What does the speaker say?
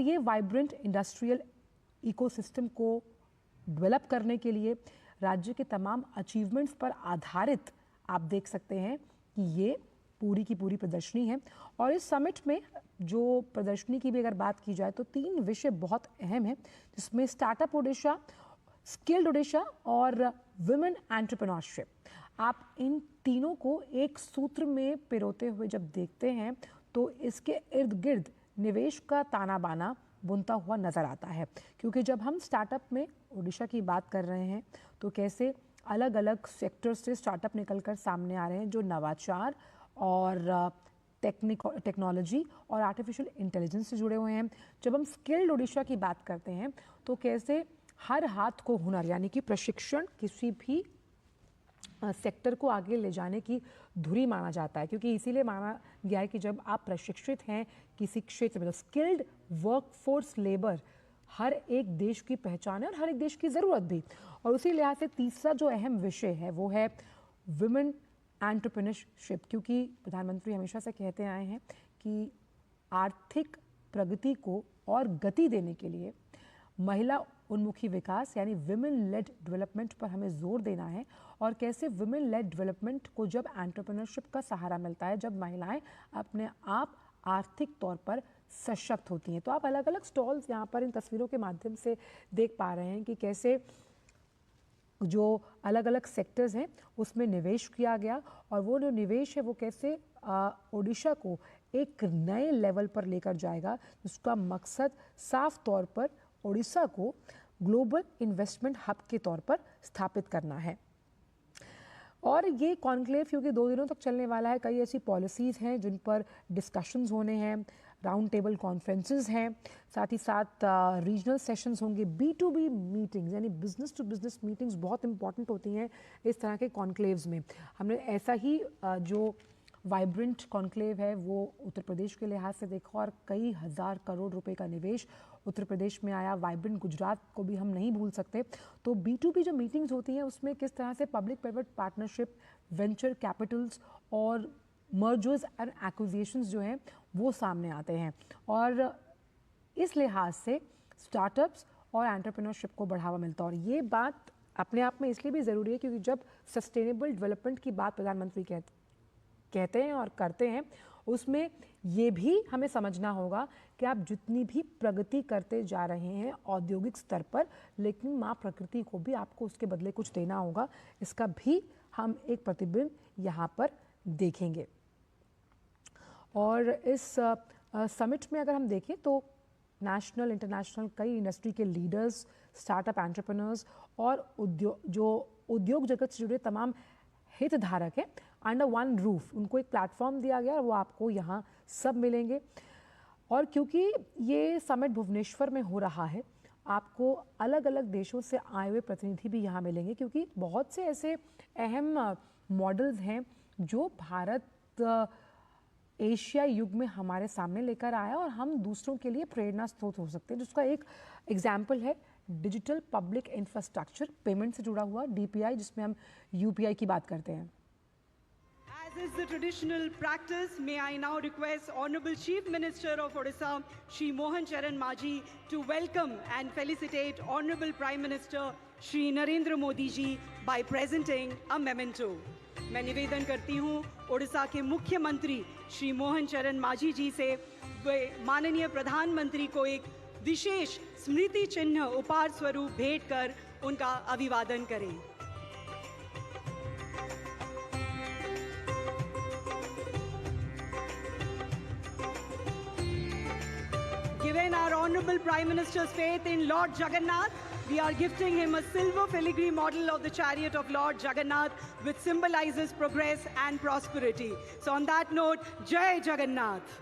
और ये vibrant industrial ecosystem को डेवलप करने के लिए राज्य के तमाम अचीवमेंट्स पर आधारित आप देख सकते हैं कि ये पूरी की पूरी प्रदर्शनी है। और इस समिट में जो प्रदर्शनी की भी अगर बात की जाए तो 3 विषय बहुत अहम हैं, जिसमें स्टार्टअप ओडिशा, स्किल्ड ओडिशा और वुमेन एंटरप्रेन्योरशिप। आप इन तीनों को एक सूत्र में पिरोते हुए जब देखते हैं तो इसके इर्द गिर्द निवेश का ताना बाना बुनता हुआ नजर आता है। क्योंकि जब हम स्टार्टअप में ओडिशा की बात कर रहे हैं तो कैसे अलग अलग सेक्टर से स्टार्टअप निकलकर सामने आ रहे हैं जो नवाचार और टेक्नोलॉजी और आर्टिफिशियल इंटेलिजेंस से जुड़े हुए हैं। जब हम स्किल्ड ओडिशा की बात करते हैं तो कैसे हर हाथ को हुनर यानी कि प्रशिक्षण किसी भी सेक्टर को आगे ले जाने की धुरी माना जाता है, क्योंकि इसीलिए माना गया है कि जब आप प्रशिक्षित हैं किसी क्षेत्र में तो स्किल्ड वर्कफोर्स लेबर हर एक देश की पहचान है और हर एक देश की ज़रूरत भी। और उसी लिहाज से तीसरा जो अहम विषय है वो है वुमेन एंटरप्रेन्योरशिप, क्योंकि प्रधानमंत्री हमेशा से कहते आए हैं कि आर्थिक प्रगति को और गति देने के लिए महिला उन्मुखी विकास यानी विमेन लेड डेवलपमेंट पर हमें जोर देना है। और कैसे विमेन लेड डेवलपमेंट को जब एंटरप्रेन्योरशिप का सहारा मिलता है, जब महिलाएं अपने आप आर्थिक तौर पर सशक्त होती हैं। तो आप अलग अलग स्टॉल्स यहाँ पर इन तस्वीरों के माध्यम से देख पा रहे हैं कि कैसे जो अलग अलग सेक्टर्स हैं उसमें निवेश किया गया और वो जो निवेश है वो कैसे ओडिशा को एक नए लेवल पर लेकर जाएगा, जिसका मकसद साफ तौर पर ओडिशा को ग्लोबल इन्वेस्टमेंट हब के तौर पर स्थापित करना है। और ये कॉन्क्लेव क्योंकि 2 दिनों तक चलने वाला है, कई ऐसी पॉलिसीज़ हैं जिन पर डिस्कशंस होने हैं, राउंड टेबल कॉन्फ्रेंसेस हैं, साथ ही साथ रीजनल सेशंस होंगे। B2B मीटिंग्स यानी बिजनेस टू बिजनेस मीटिंग्स बहुत इंपॉर्टेंट होती हैं इस तरह के कॉन्क्लेव्स में। हमने ऐसा ही जो वाइब्रेंट कॉन्क्लेव है वो उत्तर प्रदेश के लिहाज से देखा और कई हज़ार करोड़ रुपए का निवेश उत्तर प्रदेश में आया। वाइब्रेंट गुजरात को भी हम नहीं भूल सकते। तो B2B जो मीटिंग्स होती हैं उसमें किस तरह से public private partnership, venture Capitals और मर्जर्स एंड एक्विजिशंस जो हैं वो सामने आते हैं। और इस लिहाज से स्टार्टअप्स और एंटरप्रेन्योरशिप को बढ़ावा मिलता है। और ये बात अपने आप में इसलिए भी ज़रूरी है क्योंकि जब सस्टेनेबल डेवलपमेंट की बात प्रधानमंत्री कहते हैं और करते हैं, उसमें ये भी हमें समझना होगा कि आप जितनी भी प्रगति करते जा रहे हैं औद्योगिक स्तर पर, लेकिन माँ प्रकृति को भी आपको उसके बदले कुछ देना होगा। इसका भी हम एक प्रतिबिंब यहाँ पर देखेंगे। और इस समिट में अगर हम देखें तो नेशनल इंटरनेशनल कई इंडस्ट्री के लीडर्स, स्टार्टअप एंटरप्रेन्योर्स और उद्योग जगत से जुड़े तमाम हितधारक हैं अंडर वन रूफ, उनको एक प्लेटफॉर्म दिया गया और वो आपको यहाँ सब मिलेंगे। और क्योंकि ये समिट भुवनेश्वर में हो रहा है, आपको अलग अलग देशों से आए हुए प्रतिनिधि भी यहाँ मिलेंगे, क्योंकि बहुत से ऐसे अहम मॉडल्स हैं जो भारत एशिया युग में हमारे सामने लेकर आया और हम दूसरों के लिए प्रेरणा स्रोत हो सकते हैं। जिसका एक एग्जाम्पल है डिजिटल पब्लिक इंफ्रास्ट्रक्चर, पेमेंट से जुड़ा हुआ DPI, जिसमें हम UPI की बात करते हैं। As is the traditional practice, may I now request Honorable Chief Minister of Odisha, Shri Mohan Charan Majhi, to welcome and felicitate Honorable Prime Minister Shri Narendra Modi ji by presenting a memento. मैं निवेदन करती हूँ ओडिशा के मुख्यमंत्री श्री मोहन चरण मांझी जी से वे माननीय प्रधानमंत्री को एक विशेष स्मृति चिन्ह उपहार स्वरूप भेंट कर उनका अभिवादन करें। Given our Honorable Prime Minister's faith in Lord Jagannath, we are gifting him a silver filigree model of the chariot of Lord Jagannath, which symbolizes progress and prosperity. So on that note, Jai Jagannath.